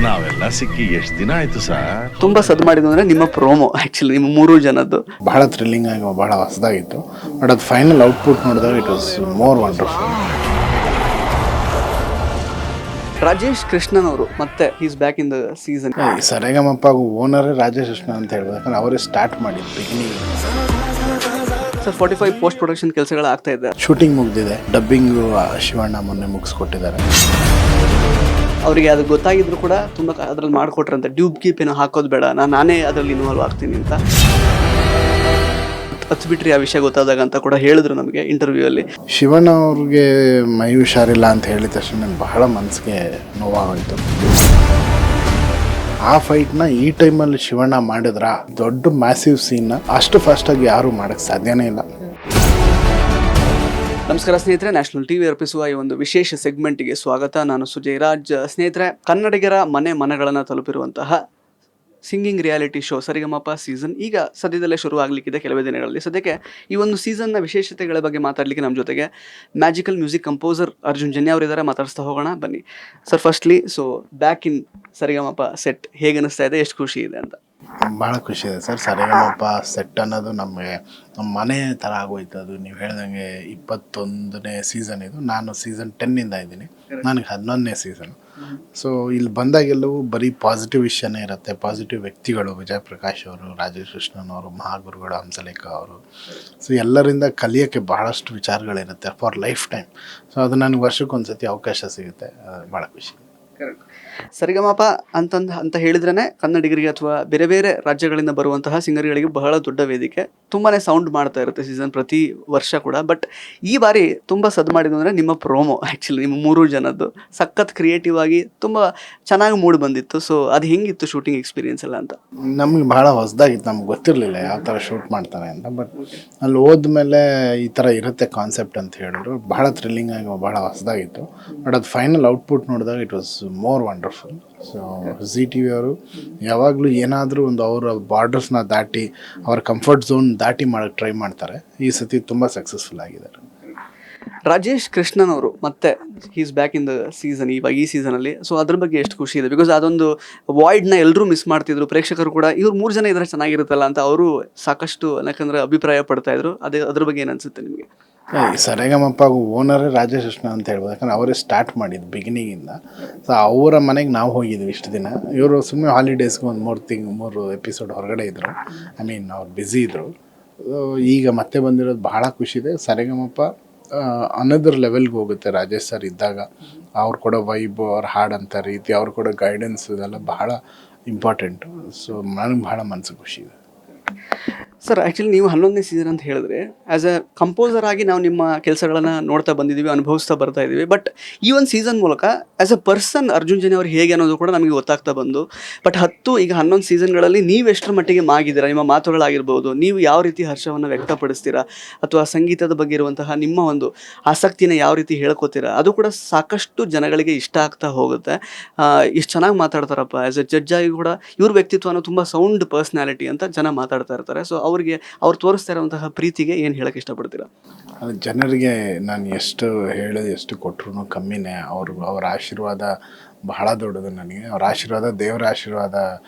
ನಾವೆಲ್ಲ ಸಿಕ್ಕಿ ಎಷ್ಟು ದಿನ ಆಯ್ತು ಸರ್? ತುಂಬಾ ಸದ್ ಮಾಡಿದ್ದು ಅಂದ್ರೆ ನಿಮ್ಮ ಪ್ರೋಮೋ, ಆಕ್ಚುಲಿ ನಿಮ್ಮ 3 ಜನದ್ದು ಬಹಳ ಥ್ರಿಲ್ಲಿಂಗ್ ಆಗಿ ಬಹಳ ಹೊಸದಾಗಿತ್ತು. ಬಟ್ ಅದು ಫೈನಲ್ ಔಟ್ಪುಟ್ ನೋಡಿದಾಗ it was more wonderful. Rajesh Krishnan ಅವರು ಮತ್ತೆ is back in the season. Sarigamapa ಓನರೇ ರಾಜೇಶ್ ಕೃಷ್ಣ ಅಂತ ಹೇಳ್ಬೋದು, ಯಾಕಂದ್ರೆ ಅವರೇ ಸ್ಟಾರ್ಟ್ ಮಾಡಿದ್ದು ಬಿಗಿನಿಂಗ್. ಸರ್ 45 ಪೋಸ್ಟ್ ಪ್ರೊಡಕ್ಷನ್ ಕೆಲಸಗಳು ಆಗ್ತಾ ಇದೆ, ಶೂಟಿಂಗ್ ಮುಗ್ದಿದೆ, ಡಬ್ಬಿಂಗು ಶಿವಣ್ಣ ಮೊನ್ನೆ ಮುಗಿಸ್ಕೊಟ್ಟಿದ್ದಾರೆ. ಅವರಿಗೆ ಅದು ಗೊತ್ತಾಗಿದ್ರು ಕೂಡ ತುಂಬ ಅದ್ರಲ್ಲಿ ಮಾಡಿಕೊಟ್ರಂತೆ, ಡ್ಯೂಬ್ ಕೀಪ್ ಏನೋ ಹಾಕೋದು ಬೇಡ, ನಾನೇ ಅದರಲ್ಲಿ ಇನ್ವಾಲ್ವ್ ಆಗ್ತೀನಿ ಅಂತ. ಹಚ್ಬಿಟ್ರಿ ಆ ವಿಷಯ ಗೊತ್ತಾದಾಗ ಅಂತ ಕೂಡ ಹೇಳಿದ್ರು ನಮಗೆ ಇಂಟರ್ವ್ಯೂ ಅಲ್ಲಿ. ಶಿವಣ್ಣ ಅವ್ರಿಗೆ ಮೈ ಹುಷಾರಿಲ್ಲ ಅಂತ ಹೇಳಿದ ತಕ್ಷಣ ನನಗೆ ಬಹಳ ಮನಸ್ಸಿಗೆ ನೋವಾಗೋಯ್ತು. ಆ ಫೈಟ್ನ ಈ ಟೈಮಲ್ಲಿ ಶಿವಣ್ಣ ಮಾಡಿದ್ರ ದೊಡ್ಡ ಮ್ಯಾಸಿವ್ ಸೀನ್ನ ಅಷ್ಟು ಫಾಸ್ಟಾಗಿ ಯಾರು ಮಾಡೋಕ್ಕೆ ಸಾಧ್ಯನೇ ಇಲ್ಲ. ನಮಸ್ಕಾರ ಸ್ನೇಹಿತರೆ, ನ್ಯಾಷನಲ್ ಟಿವಿ ಅರ್ಪಿಸುವ ಈ ಒಂದು ವಿಶೇಷ ಸೆಗ್ಮೆಂಟ್ಗೆ ಸ್ವಾಗತ. ನಾನು ಸುಜಯ್ ರಾಜ್. ಸ್ನೇಹಿತರೆ, ಕನ್ನಡಿಗರ ಮನೆಗಳನ್ನು ತಲುಪಿರುವಂತಹ ಸಿಂಗಿಂಗ್ ರಿಯಾಲಿಟಿ ಶೋ ಸರಿಗಮಪ ಸೀಸನ್ ಈಗ ಸದ್ಯದಲ್ಲೇ ಶುರು ಆಗಲಿಕ್ಕಿದೆ ಕೆಲವೇ ದಿನಗಳಲ್ಲಿ. ಸದ್ಯಕ್ಕೆ ಈ ಒಂದು ಸೀಸನ್ನ ವಿಶೇಷತೆಗಳ ಬಗ್ಗೆ ಮಾತಾಡಲಿಕ್ಕೆ ನಮ್ಮ ಜೊತೆಗೆ magical music composer Arjun Janya ಅವರಿದ್ದಾರೆ. ಮಾತಾಡಿಸ್ತಾ ಹೋಗೋಣ ಬನ್ನಿ. Sir, firstly back in Saregamapa set ಹೇಗೆ ಅನಿಸ್ತಾ ಇದೆ, ಎಷ್ಟು ಖುಷಿ ಇದೆ ಅಂತ? ಭಾಳ ಖುಷಿ ಇದೆ ಸರ್. ಸರಿಗಮಪ ಸೆಟ್ ಅನ್ನೋದು ನಮಗೆ ನಮ್ಮ ಮನೆ ಥರ ಆಗೋಯ್ತು. ಅದು ನೀವು ಹೇಳ್ದಂಗೆ 21ನೇ ಸೀಸನ್ ಇದು. ನಾನು ಸೀಸನ್ 10 ಇದ್ದೀನಿ, ನನಗೆ 11ನೇ ಸೀಸನು. ಸೊ ಇಲ್ಲಿ ಬಂದಾಗೆಲ್ಲವೂ ಬರೀ ಪಾಸಿಟಿವ್ ವಿಷಯನೇ ಇರುತ್ತೆ. ಪಾಸಿಟಿವ್ ವ್ಯಕ್ತಿಗಳು, ವಿಜಯ್ ಪ್ರಕಾಶ್ ಅವರು, ರಾಜೇಶ್ ಕೃಷ್ಣನ್ ಅವರು, ಮಹಾಗುರುಗಳು, ಹಂಸಲೇಖ ಅವರು. ಸೊ ಎಲ್ಲರಿಂದ ಕಲಿಯೋಕ್ಕೆ ಬಹಳಷ್ಟು ವಿಚಾರಗಳಿರುತ್ತೆ ಫಾರ್ ಲೈಫ್ ಟೈಮ್. ಸೊ ಅದು ನನಗೆ ವರ್ಷಕ್ಕೊಂದ್ಸತಿ ಅವಕಾಶ ಸಿಗುತ್ತೆ, ಭಾಳ ಖುಷಿ. ಸರಿಗಮಪ ಅಂತ ಹೇಳಿದ್ರೇ ಕನ್ನಡಿಗರಿಗೆ ಅಥವಾ ಬೇರೆ ಬೇರೆ ರಾಜ್ಯಗಳಿಂದ ಬರುವಂತಹ ಸಿಂಗರ್ಗಳಿಗೆ ಬಹಳ ದೊಡ್ಡ ವೇದಿಕೆ. ತುಂಬಾ ಸೌಂಡ್ ಮಾಡ್ತಾ ಇರುತ್ತೆ ಸೀಸನ್ ಪ್ರತಿ ವರ್ಷ ಕೂಡ. ಬಟ್ ಈ ಬಾರಿ ತುಂಬ ಸದ್ ಮಾಡಿದ್ದು ಅಂದರೆ ನಿಮ್ಮ ಪ್ರೋಮೋ, ಆ್ಯಕ್ಚುಲಿ ನಿಮ್ಮ 3 ಜನದ್ದು ಸಖತ್ ಕ್ರಿಯೇಟಿವ್ ಆಗಿ ತುಂಬ ಚೆನ್ನಾಗಿ ಮೂಡ್ ಬಂದಿತ್ತು. ಸೊ ಅದು ಹೆಂಗಿತ್ತು ಶೂಟಿಂಗ್ ಎಕ್ಸ್ಪೀರಿಯನ್ಸ್ ಎಲ್ಲ ಅಂತ? ನಮಗೆ ಭಾಳ ಹೊಸದಾಗಿತ್ತು, ನಮ್ಗೆ ಗೊತ್ತಿರಲಿಲ್ಲ ಯಾವ ಥರ ಶೂಟ್ ಮಾಡ್ತಾರೆ ಅಂತ. ಬಟ್ ಅಲ್ಲಿ ಹೋದ್ಮೇಲೆ ಈ ಥರ ಇರುತ್ತೆ ಕಾನ್ಸೆಪ್ಟ್ ಅಂತ ಹೇಳಿದ್ರು. ಬಹಳ ಥ್ರಿಲ್ಲಿಂಗ್ ಆಗಿ ಬಹಳ ಹೊಸದಾಗಿತ್ತು. ಬಟ್ ಅದು ಫೈನಲ್ ಔಟ್ಪುಟ್ ನೋಡಿದಾಗ it was more wonderful. So ZTV ಅವರು ಯಾವಾಗಲೂ ಏನಾದರೂ ಒಂದು ಅವರ ಬಾರ್ಡರ್ಸ್ನ ದಾಟಿ, ಅವರ ಕಂಫರ್ಟ್ ಝೋನ್ ದಾಟಿ ಮಾಡೋಕ್ಕೆ ಟ್ರೈ ಮಾಡ್ತಾರೆ. ಈ ಸತಿ ತುಂಬ ಸಕ್ಸಸ್ಫುಲ್ ಆಗಿದ್ದಾರೆ. ರಾಜೇಶ್ ಕೃಷ್ಣನ್ ಅವರು ಮತ್ತೆ is back in the season ಇವಾಗ ಈ ಸೀಸನಲ್ಲಿ. ಸೊ ಅದ್ರ ಬಗ್ಗೆ ಎಷ್ಟು ಖುಷಿ ಇದೆ? ಬಿಕಾಸ್ ಅದೊಂದು ವಾಯ್ಡ್ನ ಎಲ್ಲರೂ ಮಿಸ್ ಮಾಡ್ತಿದ್ರು, ಪ್ರೇಕ್ಷಕರು ಕೂಡ ಇವ್ರು 3 ಜನ ಇದ್ರೆ ಚೆನ್ನಾಗಿರುತ್ತಲ್ಲ ಅಂತ ಅವರು ಸಾಕಷ್ಟು ಯಾಕಂದ್ರೆ ಅಭಿಪ್ರಾಯ ಪಡ್ತಾ ಇದ್ರು. ಅದ್ರ ಬಗ್ಗೆ ಏನು ಅನ್ಸುತ್ತೆ ನಿಮಗೆ? ಸರಿಗಮಪ್ಪ ಓನರೇ ರಾಜೇಶ್ ಕೃಷ್ಣ ಅಂತ ಹೇಳ್ಬೋದು, ಯಾಕಂದ್ರೆ ಅವರೇ ಸ್ಟಾರ್ಟ್ ಮಾಡಿದ್ದು ಬಿಗಿನಿಂಗಿಂದ. ಸೊ ಅವರ ಮನೆಗೆ ನಾವು ಹೋಗಿದ್ವಿ ಇಷ್ಟು ದಿನ. ಇವರು ಸುಮ್ಮನೆ ಹಾಲಿಡೇಸ್ಗೆ ಒಂದು 3 ಎಪಿಸೋಡ್ ಹೊರಗಡೆ ಇದ್ದರು. ಐ ಮೀನ್ ಅವ್ರು ಬ್ಯುಸಿ ಇದ್ದರು. ಈಗ ಮತ್ತೆ ಬಂದಿರೋದು ಬಹಳ ಖುಷಿ ಇದೆ. ಸರಿಗಮಪ್ಪ ಅನದರ್ ಲೆವೆಲ್ಗೆ ಹೋಗುತ್ತೆ ರಾಜೇಶ್ ಸರ್ ಇದ್ದಾಗ. ಅವ್ರು ಕೊಡೋ ವೈಬ್, ಅವ್ರು ಹಾಡಂಥ ರೀತಿ, ಅವ್ರು ಕೊಡೋ ಗೈಡೆನ್ಸ್, ಇದೆಲ್ಲ ಬಹಳ ಇಂಪಾರ್ಟೆಂಟು. ಸೊ ನನಗೆ ಬಹಳ ಮನಸ್ಸು ಖುಷಿ ಇದೆ. ಸರ್, ಆ್ಯಕ್ಚುಲಿ ನೀವು 11ನೇ ಸೀಸನ್ ಅಂತ ಹೇಳಿದ್ರೆ ಆ್ಯಸ್ ಎ ಕಂಪೋಸರ್ ಆಗಿ ನಾವು ನಿಮ್ಮ ಕೆಲಸಗಳನ್ನು ನೋಡ್ತಾ ಬಂದಿದ್ದೀವಿ, ಅನುಭವಿಸ್ತಾ ಬರ್ತಾ ಇದ್ದೀವಿ. ಬಟ್ ಈ ಒಂದು ಸೀಸನ್ ಮೂಲಕ as A person Arjun Janya ಅವ್ರು ಹೇಗೆ ಅನ್ನೋದು ಕೂಡ ನಮಗೆ ಗೊತ್ತಾಗ್ತಾ ಬಂದು. ಬಟ್ 11 ಸೀಸನ್ಗಳಲ್ಲಿ ನೀವು ಎಷ್ಟರ ಮಟ್ಟಿಗೆ ಮಾಗಿದ್ದೀರಾ? ನಿಮ್ಮ ಮಾತುಗಳಾಗಿರ್ಬೋದು, ನೀವು ಯಾವ ರೀತಿ ಹರ್ಷವನ್ನು ವ್ಯಕ್ತಪಡಿಸ್ತೀರಾ, ಅಥವಾ ಸಂಗೀತದ ಬಗ್ಗೆ ಇರುವಂತಹ ನಿಮ್ಮ ಒಂದು ಆಸಕ್ತಿನ ಯಾವ ರೀತಿ ಹೇಳ್ಕೊತೀರಾ, ಅದು ಕೂಡ ಸಾಕಷ್ಟು ಜನಗಳಿಗೆ ಇಷ್ಟ ಆಗ್ತಾ ಹೋಗುತ್ತೆ. ಇಷ್ಟು ಚೆನ್ನಾಗಿ ಮಾತಾಡ್ತಾರಪ್ಪ. ಆ್ಯಸ್ ಎ ಜಡ್ಜ್ ಆಗಿ ಕೂಡ ಇವ್ರ ವ್ಯಕ್ತಿತ್ವನ ತುಂಬ ಸೌಂಡ್ ಪರ್ಸ್ನಾಲಿಟಿ ಅಂತ ಜನ ಮಾತಾಡ್ತಾ ಇರ್ತಾರೆ. ಸೊ ಅವ್ರು ತೋರಿಸ್ತಾ ಇರುವಂತಹ ಪ್ರೀತಿಗೆ ಏನು ಹೇಳಕ್ಕೆ ಇಷ್ಟಪಡ್ತೀರಾ? ಅದು ಜನರಿಗೆ ನಾನು ಎಷ್ಟು ಹೇಳೋದು ಎಷ್ಟು ಕೊಟ್ಟರು ಕಮ್ಮಿನೇ. ಅವ್ರ ಆಶೀರ್ವಾದ ಬಹಳ ದೊಡ್ಡದು ನನಗೆ. ಅವ್ರ ಆಶೀರ್ವಾದ ದೇವರ ಆಶೀರ್ವಾದ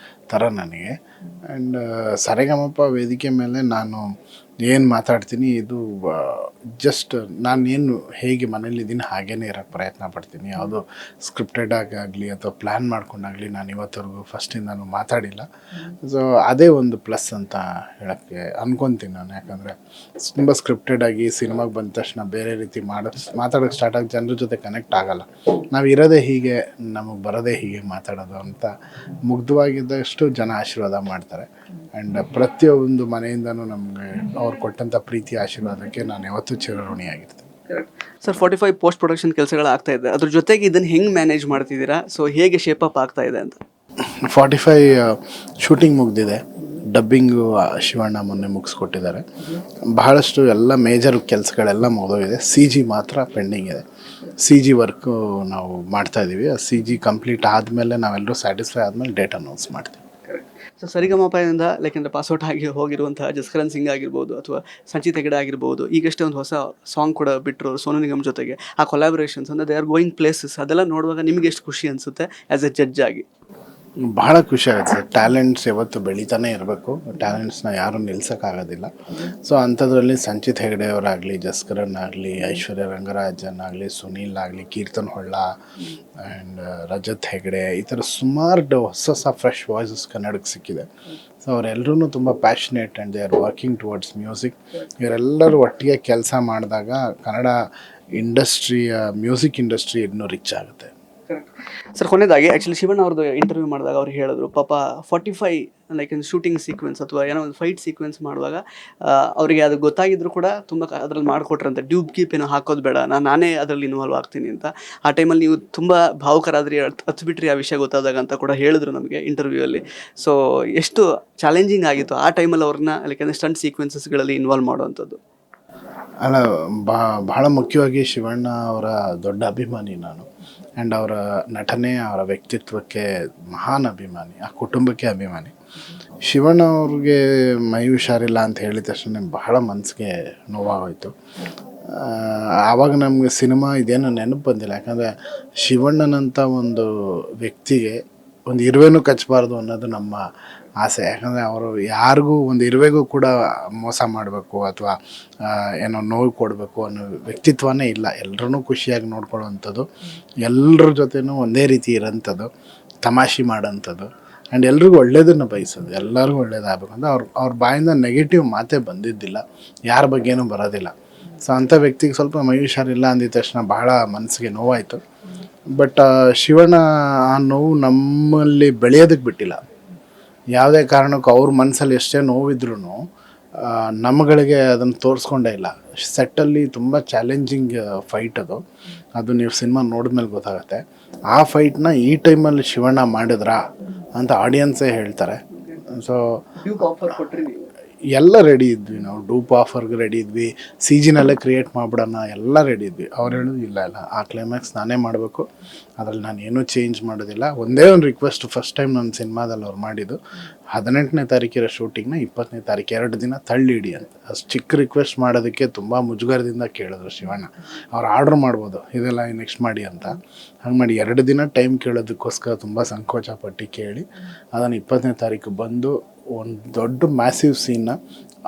ಥರ ನನಗೆ. ಆ್ಯಂಡ್ ಸರಿಗಮಪ ವೇದಿಕೆ ಮೇಲೆ ನಾನು ಏನು ಮಾತಾಡ್ತೀನಿ, ಇದು ಜಸ್ಟ್ ನಾನೇನು ಹೇಗೆ ಮನೇಲಿದ್ದೀನಿ ಹಾಗೇ ಇರೋಕ್ಕೆ ಪ್ರಯತ್ನ ಪಡ್ತೀನಿ. ಯಾವುದೋ ಸ್ಕ್ರಿಪ್ಟೆಡ್ ಆಗಲಿ ಅಥವಾ ಪ್ಲ್ಯಾನ್ ಮಾಡ್ಕೊಂಡಾಗಲಿ ನಾನು ಇವತ್ತವರೆಗೂ ಫಸ್ಟಿಂದ ಮಾತಾಡಿಲ್ಲ. ಸೊ ಅದೇ ಒಂದು ಪ್ಲಸ್ ಅಂತ ಹೇಳೋಕ್ಕೆ ಅನ್ಕೊತೀನಿ ನಾನು. ಯಾಕಂದರೆ ತುಂಬ ಸ್ಕ್ರಿಪ್ಟೆಡ್ ಆಗಿ ಸಿನಿಮಾಗೆ ಬಂದ ತಕ್ಷಣ ಬೇರೆ ರೀತಿ ಮಾತಾಡೋಕ್ಕೆ ಸ್ಟಾರ್ಟ್ ಆಗಿ ಜನರ ಜೊತೆ ಕನೆಕ್ಟ್ ಆಗೋಲ್ಲ. ನಾವು ಇರೋದೇ ಹೀಗೆ, ನಮಗೆ ಬರೋದೇ ಹೀಗೆ ಮಾತಾಡೋದು ಅಂತ ಮುಗ್ಧವಾಗಿದ್ದಷ್ಟು ಜನ ಆಶೀರ್ವಾದ ಮಾಡ್ತಾರೆ. ಆ್ಯಂಡ್ ಪ್ರತಿಯೊಂದು ಮನೆಯಿಂದನೂ ನಮಗೆ ಅವ್ರು ಕೊಟ್ಟಂಥ ಪ್ರೀತಿ ಆಶೀರ್ವಾದಕ್ಕೆ ನಾನು ಯಾವತ್ತೂ ಚಿರಋಣಿಯಾಗಿರ್ತೀನಿ. ಸರ್, 45 ಪೋಸ್ಟ್ ಪ್ರೊಡಕ್ಷನ್ ಕೆಲಸಗಳು ಆಗ್ತಾ ಇದೆ, ಅದ್ರ ಜೊತೆಗೆ ಇದನ್ನು ಹೆಂಗೆ ಮ್ಯಾನೇಜ್ ಮಾಡ್ತಿದ್ದೀರಾ? ಸೊ ಹೇಗೆ ಶೇಪ್ ಅಪ್ ಆಗ್ತಾ ಇದೆ ಅಂತ? 45 ಶೂಟಿಂಗ್ ಮುಗ್ದಿದೆ, ಡಬ್ಬಿಂಗು ಶಿವಣ್ಣ ಮೊನ್ನೆ ಮುಗಿಸ್ಕೊಟ್ಟಿದ್ದಾರೆ. ಬಹಳಷ್ಟು ಎಲ್ಲ ಮೇಜರ್ ಕೆಲಸಗಳೆಲ್ಲ ಮುಗಿದೋಗಿದೆ. CG ಮಾತ್ರ ಪೆಂಡಿಂಗ್ ಇದೆ. CG ವರ್ಕು ನಾವು ಮಾಡ್ತಾಯಿದ್ದೀವಿ. ಆ CG ಕಂಪ್ಲೀಟ್ ಆದಮೇಲೆ ನಾವೆಲ್ಲರೂ ಸ್ಯಾಟಿಸ್ಫೈ ಆದಮೇಲೆ ಡೇಟ್ ಅನೌನ್ಸ್ ಮಾಡ್ತೀವಿ. ಸೊ ಸರಿಗಮಪದಿಂದ ಯಾಕೆಂದರೆ ಪಾಸ್ಔಟ್ ಆಗಿ ಹೋಗಿರುವಂತಹ ಜಸ್ಕರನ್ ಸಿಂಗ್ ಆಗಿರ್ಬೋದು ಅಥವಾ ಸಂಚಿತ್ ಹೆಗಡೆ ಆಗಿರ್ಬೋದು, ಈಗಷ್ಟೇ ಒಂದು ಹೊಸ ಸಾಂಗ್ ಕೂಡ ಬಿಟ್ಟರು ಸೋನು ನಿಗಮ್ ಜೊತೆಗೆ. ಆ ಕೊಲಾಬ್ರೇಷನ್ಸ್ ಅಂದರೆ ದೇ ಆರ್ ಗೋಯಿಂಗ್ ಪ್ಲೇಸಸ್, ಅದೆಲ್ಲ ನೋಡುವಾಗ ನಿಮಗೆ ಎಷ್ಟು ಖುಷಿ ಅನಿಸುತ್ತೆ ಆ್ಯಸ್ ಎ ಜಡ್ಜ್ ಆಗಿ? ಬಹಳ ಖುಷಿ ಆಗುತ್ತೆ ಸರ್. ಟ್ಯಾಲೆಂಟ್ಸ್ ಯಾವತ್ತು ಬೆಳಿತಾನೆ ಇರಬೇಕು, ಟ್ಯಾಲೆಂಟ್ಸ್ನ ಯಾರೂ ನಿಲ್ಸೋಕ್ಕಾಗೋದಿಲ್ಲ. ಸೊ ಅಂಥದ್ರಲ್ಲಿ ಸಂಚಿತ್ ಹೆಗಡೆ ಅವರಾಗಲಿ, ಜಸ್ಕರನ್ ಆಗಲಿ, ಐಶ್ವರ್ಯ ರಂಗರಾಜನ್ ಆಗಲಿ, ಸುನೀಲ್ ಆಗಲಿ, ಕೀರ್ತನ್ ಹೊಳ್ಳ ಆ್ಯಂಡ್ ರಜತ್ ಹೆಗಡೆ, ಈ ಥರ ಸುಮಾರು ಹೊಸ ಫ್ರೆಶ್ ವಾಯ್ಸಸ್ ಕನ್ನಡಕ್ಕೆ ಸಿಕ್ಕಿದೆ. ಸೊ ಅವರೆಲ್ಲರೂ ತುಂಬ passionate and they are working towards music. ಇವರೆಲ್ಲರೂ ಒಟ್ಟಿಗೆ ಕೆಲಸ ಮಾಡಿದಾಗ ಕನ್ನಡ ಇಂಡಸ್ಟ್ರಿಯ ಮ್ಯೂಸಿಕ್ ಇಂಡಸ್ಟ್ರಿ ಇನ್ನೂ ರಿಚ್ ಆಗುತ್ತೆ. ಸರ್ ಕೊನೆಯದಾಗಿ ಆ್ಯಕ್ಚುಲಿ ಶಿವಣ್ಣ ಅವ್ರದ್ದು ಇಂಟರ್ವ್ಯೂ ಮಾಡಿದಾಗ ಅವ್ರು ಹೇಳಿದ್ರು, ಪಾಪ 45 ಲೈಕ್ ಶೂಟಿಂಗ್ ಸೀಕ್ವೆನ್ಸ್ ಅಥವಾ ಏನೋ ಒಂದು ಫೈಟ್ ಸೀಕ್ವೆನ್ಸ್ ಮಾಡುವಾಗ ಅವರಿಗೆ ಅದು ಗೊತ್ತಾಗಿದ್ರು ಕೂಡ ತುಂಬ ಅದ್ರಲ್ಲಿ ಮಾಡಿಕೊಟ್ರಂತೆ, ಡ್ಯೂಬ್ ಕೀಪ್ ಏನೋ ಹಾಕೋದು ಬೇಡ, ನಾನೇ ಅದರಲ್ಲಿ ಇನ್ವಾಲ್ವ್ ಆಗ್ತೀನಿ ಅಂತ. ಆ ಟೈಮಲ್ಲಿ ನೀವು ತುಂಬ ಭಾವುಕರಾದ್ರಿ, ಹತ್ಬಿಟ್ರಿ ಆ ವಿಷಯ ಗೊತ್ತಾದಾಗ ಅಂತ ಕೂಡ ಹೇಳಿದ್ರು ನಮಗೆ ಇಂಟರ್ವ್ಯೂ ಅಲ್ಲಿ. ಸೊ ಎಷ್ಟು ಚಾಲೆಂಜಿಂಗ್ ಆಗಿತ್ತು ಆ ಟೈಮಲ್ಲಿ ಅವ್ರನ್ನ ಲೈಕ್ ಅಂದರೆ ಸ್ಟಂಟ್ ಸೀಕ್ವೆನ್ಸಸ್ಗಳಲ್ಲಿ ಇನ್ವಾಲ್ವ್ ಮಾಡುವಂಥದ್ದು? ಅಲ್ಲ, ಬಹಳ ಮುಖ್ಯವಾಗಿ ಶಿವಣ್ಣ ಅವರ ದೊಡ್ಡ ಅಭಿಮಾನಿ ನಾನು. ಆ್ಯಂಡ್ ಅವರ ನಟನೆ, ಅವರ ವ್ಯಕ್ತಿತ್ವಕ್ಕೆ ಮಹಾನ್ ಅಭಿಮಾನಿ, ಆ ಕುಟುಂಬಕ್ಕೆ ಅಭಿಮಾನಿ. ಶಿವಣ್ಣ ಅವ್ರಿಗೆ ಮೈ ಹುಷಾರಿಲ್ಲ ಅಂತ ಹೇಳಿದ ತಕ್ಷಣ ಬಹಳ ಮನಸ್ಸಿಗೆ ನೋವಾಗೋಯ್ತು. ಆವಾಗ ನಮಗೆ ಸಿನಿಮಾ ಇದೇನು ನೆನಪು ಬಂದಿಲ್ಲ, ಯಾಕಂದರೆ ಶಿವಣ್ಣನಂಥ ಒಂದು ವ್ಯಕ್ತಿಗೆ ಒಂದು ಇರುವೆನೂ ಕಚ್ಚಬಾರ್ದು ಅನ್ನೋದು ನಮ್ಮ ಆಸೆ. ಯಾಕಂದರೆ ಅವರು ಯಾರಿಗೂ ಒಂದು ಇರುವೆಗೂ ಕೂಡ ಮೋಸ ಮಾಡಬೇಕು ಅಥವಾ ಏನೋ ನೋವು ಕೊಡಬೇಕು ಅನ್ನೋ ವ್ಯಕ್ತಿತ್ವನೇ ಇಲ್ಲ. ಎಲ್ಲರೂ ಖುಷಿಯಾಗಿ ನೋಡ್ಕೊಳ್ಳೋವಂಥದ್ದು, ಎಲ್ಲರ ಜೊತೆನೂ ಒಂದೇ ರೀತಿ ಇರೋಂಥದ್ದು, ತಮಾಷೆ ಮಾಡೋಂಥದ್ದು ಆ್ಯಂಡ್ ಎಲ್ರಿಗೂ ಒಳ್ಳೇದನ್ನು ಬಯಸೋದು, ಎಲ್ಲರಿಗೂ ಒಳ್ಳೇದಾಗಬೇಕು ಅಂತ ಅವ್ರ ಬಾಯಿಂದ ನೆಗೆಟಿವ್ ಮಾತೇ ಬಂದಿದ್ದಿಲ್ಲ, ಯಾರ ಬಗ್ಗೆನೂ ಬರೋದಿಲ್ಲ. ಸೊ ಅಂಥ ವ್ಯಕ್ತಿಗೆ ಸ್ವಲ್ಪ ಮೈ ಹುಷಾರಿಲ್ಲ ಅಂದಿದ ತಕ್ಷಣ ಬಹಳ ಮನಸ್ಸಿಗೆ ನೋವಾಯಿತು. ಬಟ್ ಶಿವಣ್ಣ ಆ ನೋವು ನಮ್ಮಲ್ಲಿ ಬೆಳೆಯೋದಕ್ಕೆ ಬಿಟ್ಟಿಲ್ಲ. ಯಾವುದೇ ಕಾರಣಕ್ಕೂ ಅವ್ರ ಮನಸ್ಸಲ್ಲಿ ಎಷ್ಟೇ ನೋವಿದ್ರೂ ನಮ್ಮಗಳಿಗೆ ಅದನ್ನು ತೋರಿಸ್ಕೊಂಡೇ ಇಲ್ಲ. ಸೆಟ್ಟಲ್ಲಿ ತುಂಬ ಚಾಲೆಂಜಿಂಗ್ ಫೈಟ್ ಅದು ನೀವು ಸಿನಿಮಾ ನೋಡಿದ್ಮೇಲೆ ಗೊತ್ತಾಗುತ್ತೆ. ಆ ಫೈಟ್ನ ಈ ಟೈಮಲ್ಲಿ ಶಿವಣ್ಣ ಮಾಡಿದ್ರಾ ಅಂತ ಆಡಿಯನ್ಸೇ ಹೇಳ್ತಾರೆ. ಸೊ ಎಲ್ಲ ರೆಡಿ ಇದ್ವಿ ನಾವು, ಡೂಪ್ ಆಫರ್ಗೆ ರೆಡಿ ಇದ್ವಿ, ಸಿ ಜಿನಲ್ಲೇ ಕ್ರಿಯೇಟ್ ಮಾಡಿಬಿಡೋಣ, ಎಲ್ಲ ರೆಡಿ ಇದ್ವಿ. ಅವ್ರು ಹೇಳೋದು ಇಲ್ಲ ಆ ಕ್ಲೈಮ್ಯಾಕ್ಸ್ ನಾನೇ ಮಾಡಬೇಕು, ಅದರಲ್ಲಿ ನಾನು ಏನೂ ಚೇಂಜ್ ಮಾಡೋದಿಲ್ಲ. ಒಂದೇ ಒಂದು ರಿಕ್ವೆಸ್ಟ್, ಫಸ್ಟ್ ಟೈಮ್ ನನ್ನ ಸಿನಿಮಾದಲ್ಲಿ ಅವ್ರು ಮಾಡಿದ್ದು 18ನೇ ತಾರೀಕಿರೋ ಶೂಟಿಂಗ್ನ 20ನೇ ತಾರೀಕು 2 ದಿನ ತಳ್ಳಿಡಿ ಅಂತ. ಅಷ್ಟು ಚಿಕ್ಕ ರಿಕ್ವೆಸ್ಟ್ ಮಾಡೋದಕ್ಕೆ ತುಂಬ ಮುಜುಗರದಿಂದ ಕೇಳಿದ್ರು ಶಿವಣ್ಣ. ಅವ್ರು ಆರ್ಡ್ರ್ ಮಾಡ್ಬೋದು ಇದೆಲ್ಲ ನೆಕ್ಸ್ಟ್ ಮಾಡಿ ಅಂತ, ಹಂಗೆ ಮಾಡಿ 2 ದಿನ ಟೈಮ್ ಕೇಳೋದಕ್ಕೋಸ್ಕರ ತುಂಬ ಸಂಕೋಚ ಪಟ್ಟು ಕೇಳಿ ಅದನ್ನು 20ನೇ ತಾರೀಕು ಬಂದು ಒಂದು ದೊಡ್ಡ ಮ್ಯಾಸಿವ್ ಸೀನ್ನ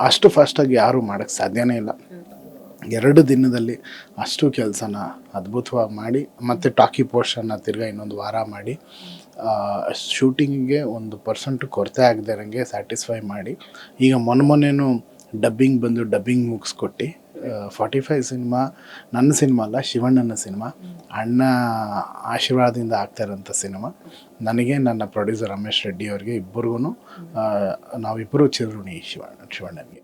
ಅಷ್ಟು ಫಾಸ್ಟಾಗಿ ಯಾರೂ ಮಾಡೋಕ್ಕೆ ಸಾಧ್ಯನೇ ಇಲ್ಲ. 2 ದಿನದಲ್ಲಿ ಅಷ್ಟು ಕೆಲಸನ ಅದ್ಭುತವಾಗಿ ಮಾಡಿ, ಮತ್ತು ಟಾಕಿ ಪೋರ್ಷನ್ನ ತಿರ್ಗಾ ಇನ್ನೊಂದು ವಾರ ಮಾಡಿ, ಶೂಟಿಂಗಿಗೆ 1% ಕೊರತೆ ಆಗದೆ ಇರೋಂಗೆ ಸ್ಯಾಟಿಸ್ಫೈ ಮಾಡಿ, ಈಗ ಮೊನ್ನೆನೂ ಡಬ್ಬಿಂಗ್ ಬಂದು ಡಬ್ಬಿಂಗ್ ಮುಗಿಸ್ಕೊಟ್ಟು 45 ಸಿನಿಮಾ ನನ್ನ ಸಿನಿಮಾ ಅಲ್ಲ, ಶಿವಣ್ಣನ ಸಿನಿಮಾ, ಅಣ್ಣ ಆಶೀರ್ವಾದದಿಂದ ಆಗ್ತಾ ಇರೋಂಥ ಸಿನಿಮಾ. ನನಗೆ ನನ್ನ ಪ್ರೊಡ್ಯೂಸರ್ ರಮೇಶ್ ರೆಡ್ಡಿ ಅವ್ರಿಗೆ ಇಬ್ಬರಿಗೂ ನಾವಿಬ್ಬರು ಚಿರುಣಿ ಶಿವಣ್ಣನಿಗೆ.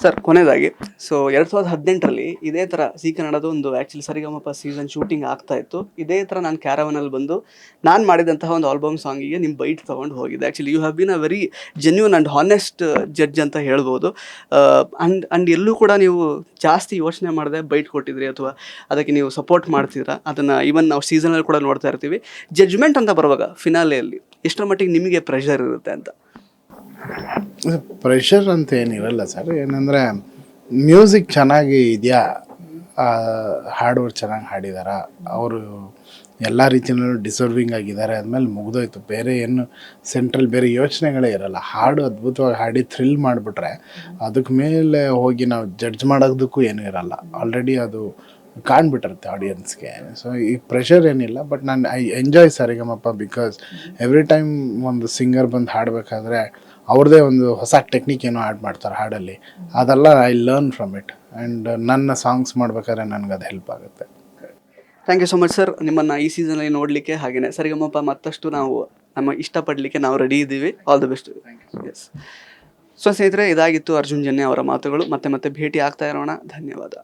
ಸರ್ ಕೊನೆಯದಾಗಿ, ಸೊ 2018ರಲ್ಲಿ ಇದೇ ಥರ ಸಿ ಕನ್ನಡದ ಒಂದು ಆ್ಯಕ್ಚುಲಿ ಸರಿಗಮಪ ಸೀಸನ್ ಶೂಟಿಂಗ್ ಆಗ್ತಾ ಇತ್ತು. ಇದೇ ಥರ ನಾನು ಕ್ಯಾರವನಲ್ಲಿ ಬಂದು ನಾನು ಮಾಡಿದಂತಹ ಒಂದು ಆಲ್ಬಮ್ ಸಾಂಗಿಗೆ ನಿಮ್ಮ ಬೈಟ್ ತೊಗೊಂಡು ಹೋಗಿದ್ದೆ. Actually you have been a very genuine and honest judge ಅಂತ ಹೇಳ್ಬೋದು. ಆ್ಯಂಡ್ ಎಲ್ಲೂ ಕೂಡ ನೀವು ಜಾಸ್ತಿ ಯೋಚನೆ ಮಾಡದೆ ಬೈಟ್ ಕೊಟ್ಟಿದ್ರಿ ಅಥವಾ ಅದಕ್ಕೆ ನೀವು ಸಪೋರ್ಟ್ ಮಾಡ್ತಿದ್ದೀರಾ. ಅದನ್ನು ಈವನ್ ನಾವು ಸೀಸನಲ್ಲಿ ಕೂಡ ನೋಡ್ತಾ ಇರ್ತೀವಿ. ಜಡ್ಜ್ಮೆಂಟ್ ಅಂತ ಬರುವಾಗ ಫಿನಾಲೆಯಲ್ಲಿ ಎಷ್ಟರ ಮಟ್ಟಿಗೆ ನಿಮಗೆ ಪ್ರೆಷರ್ ಇರುತ್ತೆ ಅಂತ? ಪ್ರೆಷರ್ ಅಂತ ಏನಿರಲ್ಲ ಸರ್. ಏನಂದರೆ ಮ್ಯೂಸಿಕ್ ಚೆನ್ನಾಗಿ ಇದೆಯಾ, ಹಾಡೋರು ಚೆನ್ನಾಗಿ ಹಾಡಿದಾರ, ಅವರು ಎಲ್ಲ ರೀತಿಯಲ್ಲೂ ಡಿಸರ್ವಿಂಗ್ ಆಗಿದ್ದಾರೆ ಅಂದಮೇಲೆ ಮುಗಿದೋಯ್ತು. ಬೇರೆ ಏನು ಸೆಂಟ್ರಲ್ ಬೇರೆ ಯೋಚನೆಗಳೇ ಇರಲ್ಲ. ಹಾಡು ಅದ್ಭುತವಾಗಿ ಹಾಡಿ ಥ್ರಿಲ್ ಮಾಡಿಬಿಟ್ರೆ ಅದಕ್ಕೆ ಮೇಲೆ ಹೋಗಿ ನಾವು ಜಡ್ಜ್ ಮಾಡೋದಕ್ಕೂ ಏನೂ ಇರಲ್ಲ. ಆಲ್ರೆಡಿ ಅದು ಕಾಣ್ಬಿಟ್ಟಿರುತ್ತೆ ಆಡಿಯನ್ಸ್ಗೆ. ಸೊ ಈ ಪ್ರೆಷರ್ ಏನಿಲ್ಲ. ಬಟ್ ನಾನು I enjoy Saregamapa because every time ಒಂದು ಸಿಂಗರ್ ಬಂದು ಹಾಡಬೇಕಾದ್ರೆ ಅವ್ರದ್ದೇ ಒಂದು ಹೊಸ ಟೆಕ್ನಿಕ್ ಏನೋ ಆ್ಯಡ್ ಮಾಡ್ತಾರೆ ಹಾಡಲ್ಲಿ, ಅದೆಲ್ಲ I learn from it. And ನನ್ನ ಸಾಂಗ್ಸ್ ಮಾಡ್ಬೇಕಾದ್ರೆ ನನಗೆ ಅದು ಹೆಲ್ಪ್ ಆಗುತ್ತೆ. Thank you so much sir. ನಿಮ್ಮನ್ನು ಈ ಸೀಸನಲ್ಲಿ ನೋಡಲಿಕ್ಕೆ, ಹಾಗೆಯೇ ಸರಿಗಮಪ ಮತ್ತಷ್ಟು ನಾವು ನಮ್ಮ ಇಷ್ಟಪಡಲಿಕ್ಕೆ ನಾವು ರೆಡಿ ಇದ್ದೀವಿ. All the best. Yes. So ಸ್ನೇಹಿತರೆ, ಇದಾಗಿತ್ತು ಅರ್ಜುನ್ ಜನ್ಯ ಅವರ ಮಾತುಗಳು. ಮತ್ತೆ ಭೇಟಿ ಆಗ್ತಾ ಇರೋಣ. ಧನ್ಯವಾದ.